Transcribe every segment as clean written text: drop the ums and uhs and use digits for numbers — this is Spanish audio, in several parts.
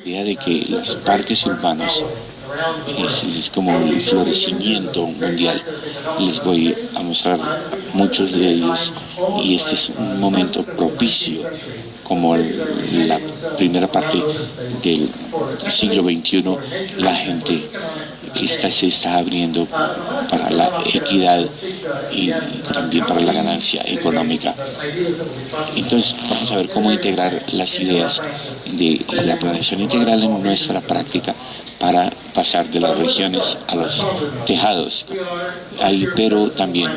idea de que los parques urbanos es como el florecimiento mundial. Les voy a mostrar muchos de ellos y este es un momento propicio, como la primera parte del siglo XXI, la gente se está abriendo para la equidad y también para la ganancia económica. Entonces vamos a ver cómo integrar las ideas de la planeación integral en nuestra práctica para pasar de las regiones a los tejados. Pero también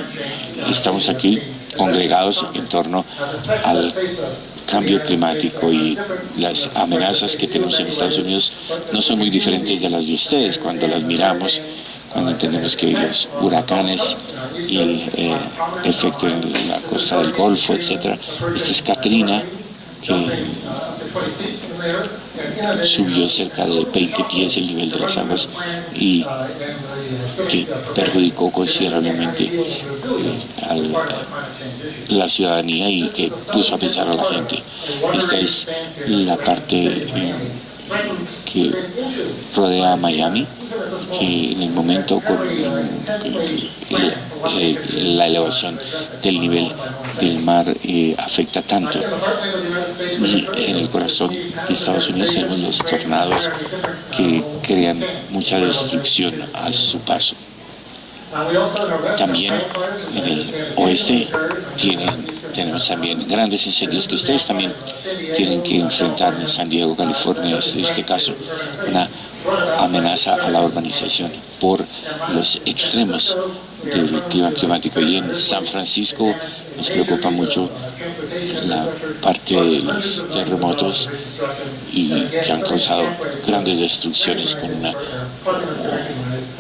estamos aquí congregados en torno al cambio climático y las amenazas que tenemos en Estados Unidos no son muy diferentes de las de ustedes cuando las miramos, cuando entendemos que los huracanes y el efecto en la costa del Golfo, etc. Esta es Katrina, que subió cerca de 20 pies el nivel de las aguas y que perjudicó considerablemente a la ciudadanía y que puso a pensar a la gente. Esta es la parte que rodea a Miami, que en el momento con la elevación del nivel del mar afecta tanto. Y en el corazón de Estados Unidos tenemos los tornados que crean mucha destrucción a su paso. También en el oeste tenemos también grandes incendios que ustedes también tienen que enfrentar en San Diego, California, en este caso, una amenaza a la urbanización por los extremos del clima climático. Y en San Francisco nos preocupa mucho la parte de los terremotos y que han causado grandes destrucciones con una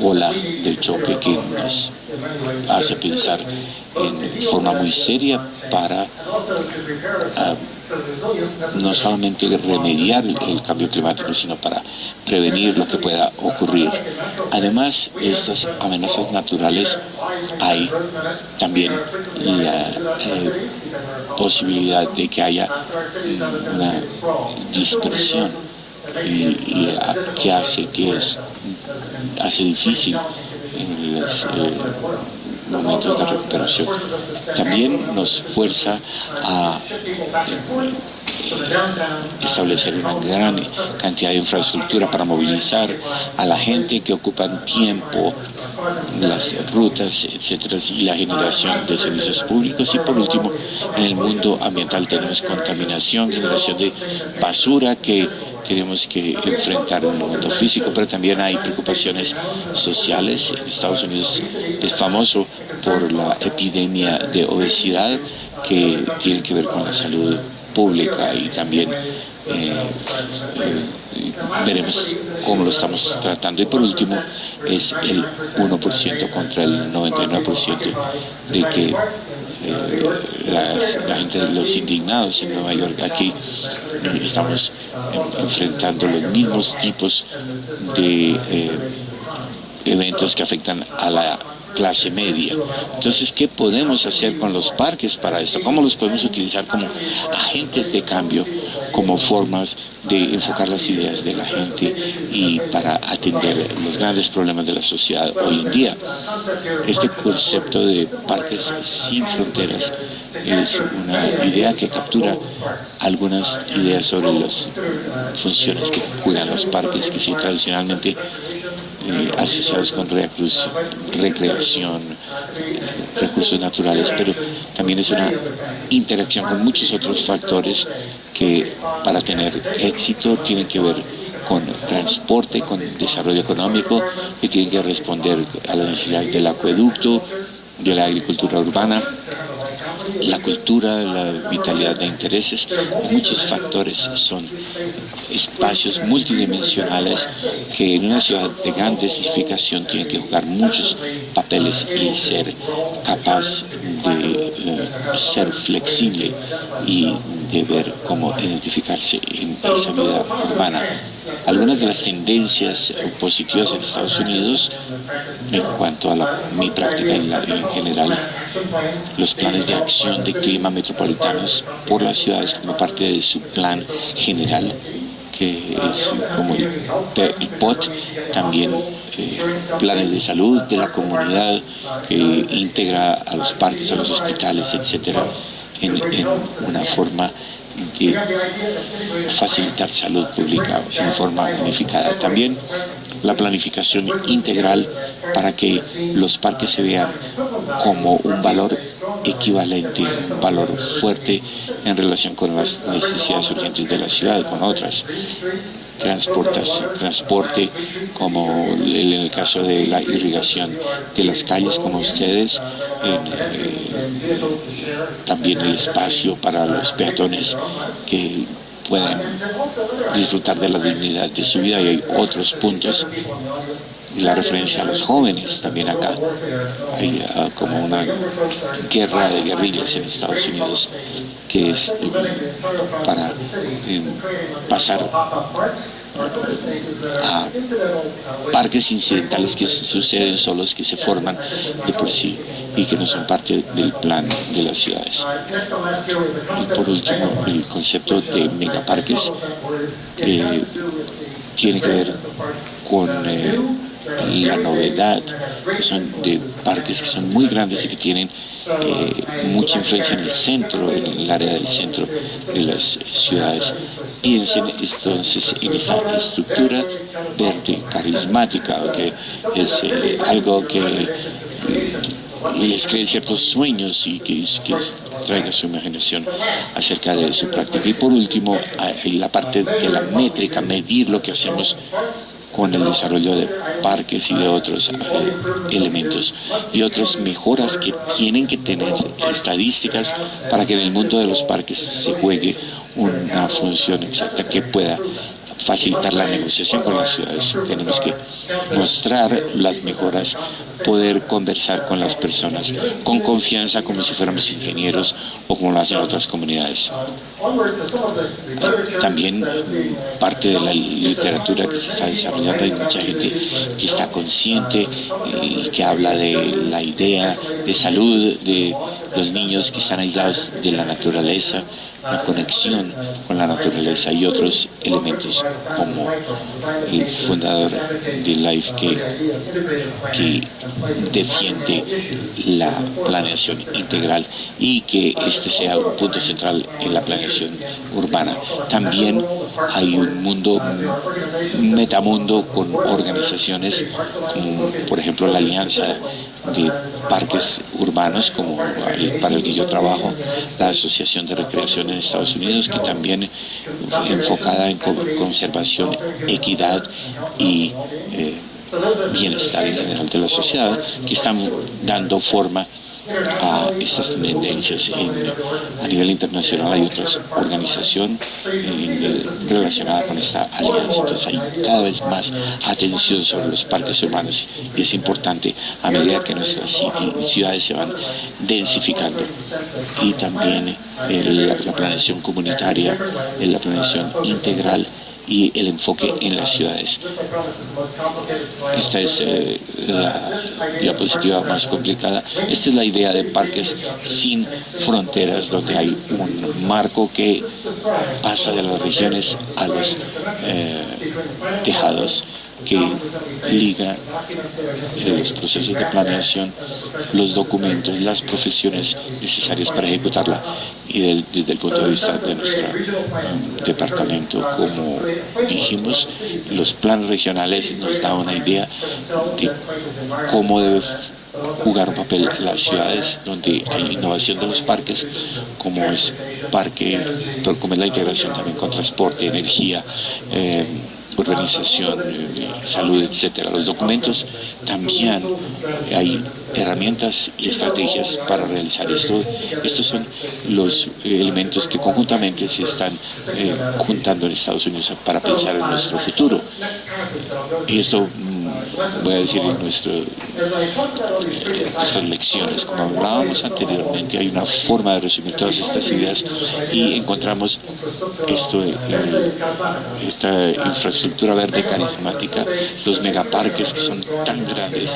ola de choque que nos hace pensar en forma muy seria para no solamente remediar el cambio climático, sino para prevenir lo que pueda ocurrir. Además de estas amenazas naturales, hay también la posibilidad de que haya una dispersión y que hace difícil en los momentos de recuperación. También nos fuerza a establecer una gran cantidad de infraestructura para movilizar a la gente que ocupan tiempo, las rutas, etcétera, y la generación de servicios públicos. Y por último, en el mundo ambiental tenemos contaminación, generación de basura que tenemos que enfrentar en el mundo físico, pero también hay preocupaciones sociales. En Estados Unidos es famoso por la epidemia de obesidad que tiene que ver con la salud pública y también veremos cómo lo estamos tratando. Y por último es el 1% contra el 99% de que la gente, los indignados en Nueva York, aquí estamos enfrentando los mismos tipos de eventos que afectan a la clase media. Entonces, ¿qué podemos hacer con los parques para esto? ¿Cómo los podemos utilizar como agentes de cambio, como formas de enfocar las ideas de la gente y para atender los grandes problemas de la sociedad hoy en día? Este concepto de parques sin fronteras es una idea que captura algunas ideas sobre las funciones que juegan los parques, que sí, tradicionalmente asociados con recreación, recursos naturales, pero también es una interacción con muchos otros factores que para tener éxito tienen que ver con transporte, con desarrollo económico, que tienen que responder a la necesidad del acueducto, de la agricultura urbana, la cultura, la vitalidad de intereses. Muchos factores son espacios multidimensionales que en una ciudad de gran densificación tienen que jugar muchos papeles y ser capaz de ser flexible y de ver cómo identificarse en esa vida urbana. Algunas de las tendencias positivas en Estados Unidos en cuanto a mi práctica en general, los planes de acción de clima metropolitanos por las ciudades como parte de su plan general, que es como el POT, también planes de salud de la comunidad que integra a los parques, a los hospitales, etcétera, en una forma de facilitar salud pública en forma unificada. También la planificación integral para que los parques se vean como un valor equivalente, un valor fuerte en relación con las necesidades urgentes de la ciudad, con otras. Transporte, como en el caso de la irrigación de las calles, como ustedes, también el espacio para los peatones que pueden disfrutar de la dignidad de su vida, y hay otros puntos. La referencia a los jóvenes también acá. Hay como una guerra de guerrillas en Estados Unidos que es para pasar a parques incidentales que suceden solos, que se forman de por sí y que no son parte del plan de las ciudades. Y por último, el concepto de megaparques tiene que ver con la novedad, que son de parques que son muy grandes y que tienen mucha influencia en el centro, en el área del centro de las ciudades. Piensen entonces en esta estructura verde, carismática, que es algo que les cree ciertos sueños y que traiga su imaginación acerca de su práctica. Y por último, hay la parte de la métrica, medir lo que hacemos con el desarrollo de parques y de otros elementos y otras mejoras que tienen que tener estadísticas para que en el mundo de los parques se juegue una función exacta que pueda facilitar la negociación con las ciudades. Tenemos que mostrar las mejoras, poder conversar con las personas con confianza, como si fuéramos ingenieros o como lo hacen otras comunidades. También parte de la literatura que se está desarrollando, hay mucha gente que está consciente y que habla de la idea de salud de los niños que están aislados de la naturaleza, la conexión con la naturaleza y otros elementos, como el fundador de LIFE que defiende la planeación integral y que este sea un punto central en la planeación urbana. También hay un metamundo con organizaciones como por ejemplo la Alianza de Parques Urbanos, como para el que yo trabajo, la Asociación de Recreación en Estados Unidos, que también enfocada en conservación, equidad y bienestar en general de la sociedad, que están dando forma a estas tendencias. A nivel internacional hay otras organizaciones relacionadas con esta alianza, entonces hay cada vez más atención sobre los parques urbanos y es importante a medida que nuestras ciudades se van densificando. Y también la planeación comunitaria, la planeación integral y el enfoque en las ciudades. Esta es la diapositiva más complicada. Esta es la idea de parques sin fronteras, donde hay un marco que pasa de las regiones a los tejados, que liga los procesos de planeación, los documentos, las profesiones necesarias para ejecutarla. Y desde el punto de vista de nuestro departamento, como dijimos, los planes regionales nos dan una idea de cómo debe jugar un papel las ciudades, donde hay innovación de los parques, como es la integración también con transporte, energía, urbanización, salud, etcétera. Los documentos también hay herramientas y estrategias para realizar esto. Estos son los elementos que conjuntamente se están juntando en Estados Unidos para pensar en nuestro futuro. Y esto voy a decir en nuestras lecciones, como hablábamos anteriormente, hay una forma de resumir todas estas ideas y encontramos esta infraestructura verde carismática, los megaparques que son tan grandes,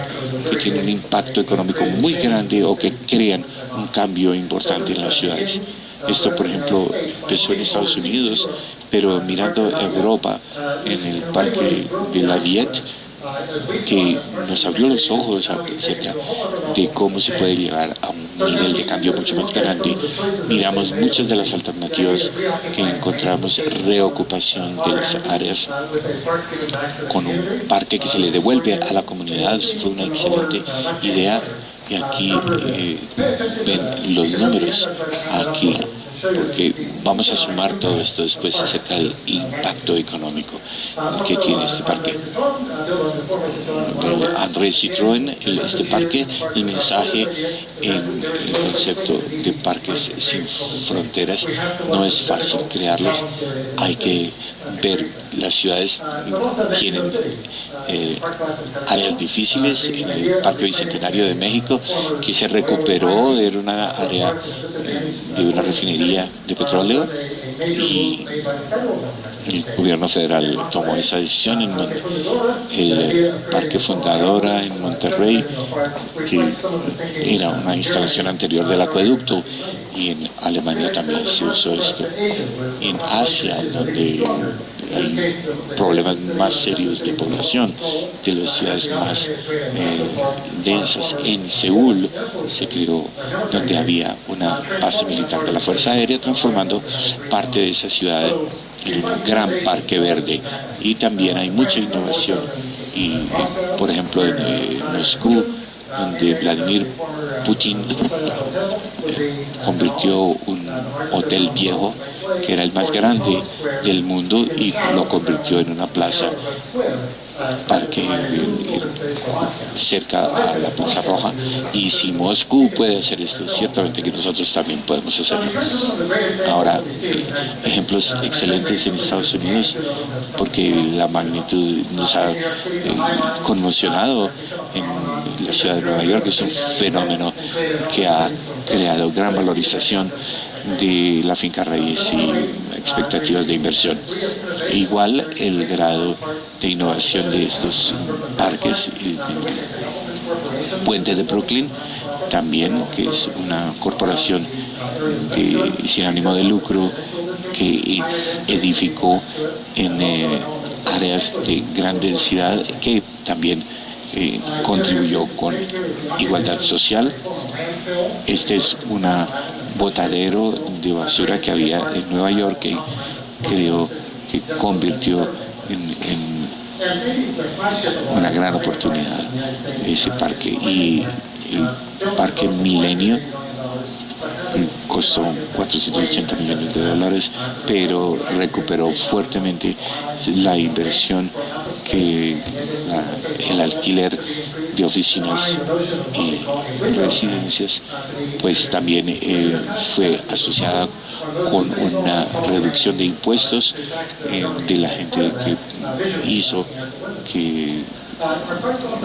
que tienen un impacto económico muy grande o que crean un cambio importante en las ciudades. Esto, por ejemplo, empezó en Estados Unidos, Pero mirando Europa en el Parque de la Villette, que nos abrió los ojos acerca de cómo se puede llegar a un nivel de cambio mucho más grande, miramos muchas de las alternativas que encontramos: reocupación de las áreas con un parque que se le devuelve a la comunidad. Fue una excelente idea. Y aquí ven los números aquí, porque vamos a sumar todo esto después acerca del impacto económico que tiene este parque. André Citroën, este parque, el mensaje en el concepto de parques sin fronteras: no es fácil crearlos, hay que ver, las ciudades tienen áreas difíciles. En el Parque Bicentenario de México, que se recuperó, era una área de una refinería de petróleo, y el gobierno federal tomó esa decisión. En el Parque Fundadora en Monterrey, que era una instalación anterior del acueducto, y en Alemania también se usó esto. En Asia, donde hay problemas más serios de población, de las ciudades más densas, en Seúl se creó, donde había una base militar de la Fuerza Aérea, transformando parte de esa ciudad en un gran parque verde. Y también hay mucha innovación, y por ejemplo en Moscú, donde Vladimir Putin convirtió un hotel viejo, que era el más grande del mundo, y lo convirtió en una plaza, parque cerca a la Plaza Roja. Y si Moscú puede hacer esto, ciertamente que nosotros también podemos hacerlo. Ahora, ejemplos excelentes en Estados Unidos, porque la magnitud nos ha conmocionado. En la ciudad de Nueva York es un fenómeno que ha creado gran valorización de la finca raíz y expectativas de inversión. Igual el grado de innovación de estos parques. Puente de Brooklyn también, que es una corporación sin ánimo de lucro, que edificó en áreas de gran densidad, que también contribuyó con igualdad social. Este es un botadero de basura que había en Nueva York, que creo que convirtió en una gran oportunidad ese parque. Y el Parque Milenio costó $480 millones, pero recuperó fuertemente la inversión que el alquiler de oficinas y residencias, pues también fue asociada con una reducción de impuestos de la gente que hizo que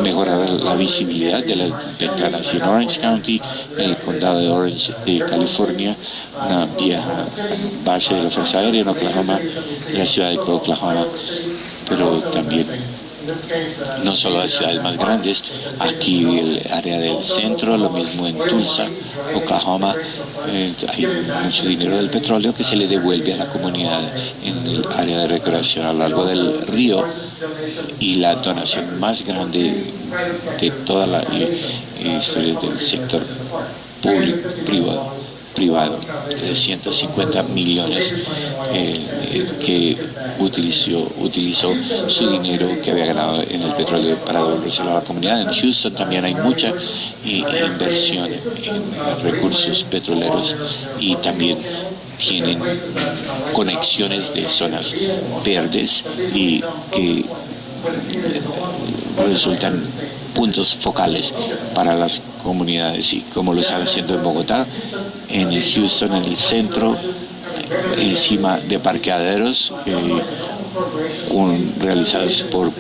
mejorara la visibilidad de las ventanas. En Orange County, en el condado de Orange de California, una vieja base de la Fuerza Aérea en Oklahoma, la ciudad de Oklahoma, pero también no solo las ciudades más grandes, aquí el área del centro, lo mismo en Tulsa, Oklahoma. Hay mucho dinero del petróleo que se le devuelve a la comunidad en el área de recreación a lo largo del río, y la donación más grande de toda la historia del sector privado, de 150 millones que utilizó su dinero que había ganado en el petróleo para devolvérselo a la comunidad. En Houston también hay mucha inversión en recursos petroleros, y también tienen conexiones de zonas verdes y que resultan puntos focales para las comunidades, y como lo están haciendo en Bogotá, en Houston, en el centro, encima de parqueaderos realizados por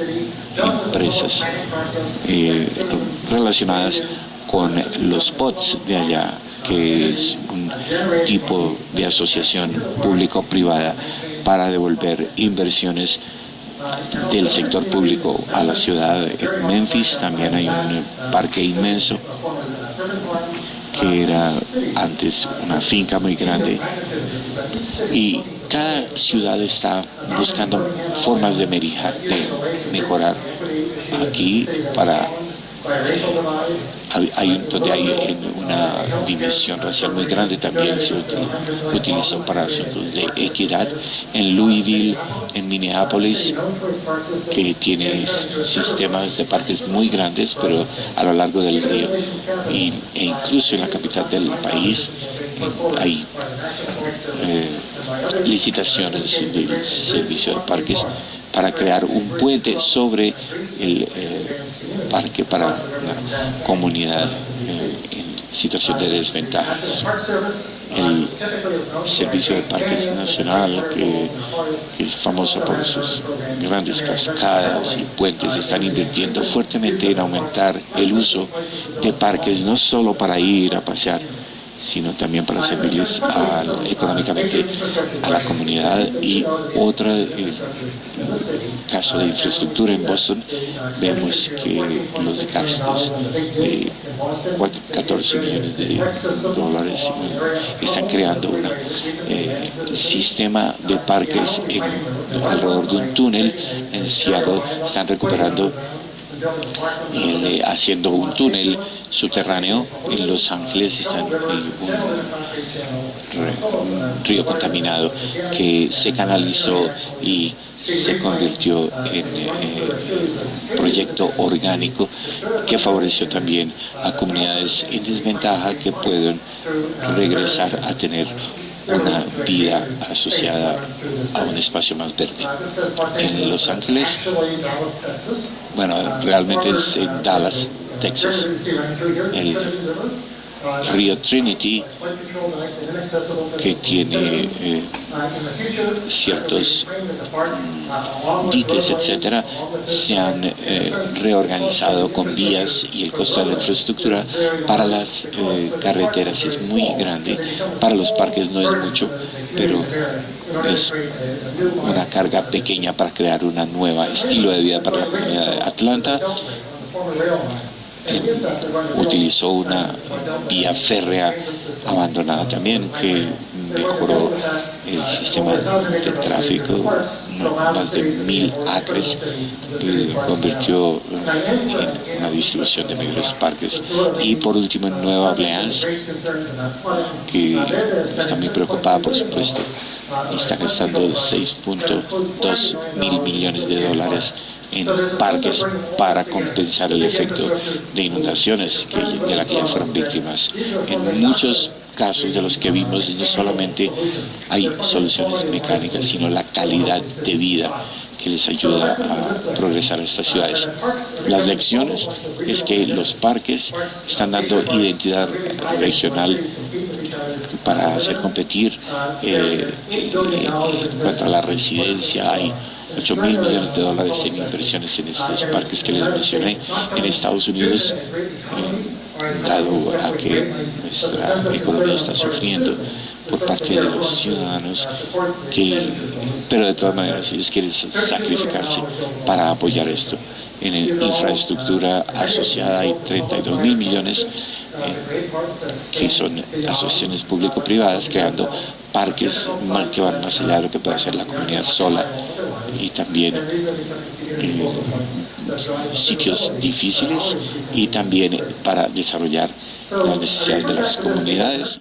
empresas relacionadas con los POTS de allá, que es un tipo de asociación público-privada para devolver inversiones del sector público a la ciudad. En Memphis también hay un parque inmenso que era antes una finca muy grande, y Cada ciudad está buscando formas de mejorar. Aquí donde hay una división racial muy grande, también se utilizó para asuntos de equidad. En Louisville, en Minneapolis, que tiene sistemas de parques muy grandes, pero a lo largo del río, e incluso en la capital del país hay licitaciones del servicio de parques para crear un puente sobre el parque para una comunidad en situación de desventaja. El Servicio de Parques Nacional, que es famoso por sus grandes cascadas y puentes, están invirtiendo fuertemente en aumentar el uso de parques, no solo para ir a pasear, sino también para servirles económicamente a la comunidad. Y otro caso de infraestructura en Boston, vemos que los gastos de 14 millones de dólares están creando un sistema de parques alrededor de un túnel. En Seattle están recuperando haciendo un túnel subterráneo. En Los Ángeles están un río contaminado que se canalizó y se convirtió en proyecto orgánico que favoreció también a comunidades en desventaja que pueden regresar a tener una vida asociada a un espacio más verde. En Los Ángeles, bueno, realmente es en Dallas, Texas, el río Trinity, que tiene ciertos diques, etcétera, se han reorganizado con vías, y el costo de la infraestructura para las carreteras es muy grande. Para los parques no es mucho, pero es una carga pequeña para crear una nueva estilo de vida para la comunidad de Atlanta. Utilizó una vía férrea abandonada también, que mejoró el sistema de tráfico, más de 1,000 acres, que convirtió en una distribución de mejores parques. Y por último, en Nueva Orleans, que está muy preocupada, por supuesto, está gastando 6.2 mil millones de dólares en parques para compensar el efecto de inundaciones de la que ya fueron víctimas. En muchos casos de los que vimos, no solamente hay soluciones mecánicas, sino la calidad de vida que les ayuda a progresar a estas ciudades. Las lecciones es que los parques están dando identidad regional para hacer competir en cuanto a la residencia. Hay 8,000 millones de dólares en inversiones en estos parques que les mencioné en Estados Unidos, dado a que nuestra economía está sufriendo por parte de los ciudadanos, pero de todas maneras ellos quieren sacrificarse para apoyar esto. En infraestructura asociada hay 32,000 millones que son asociaciones público-privadas creando parques que van más allá de lo que puede hacer la comunidad sola, y también sitios difíciles, y también para desarrollar las necesidades de las comunidades.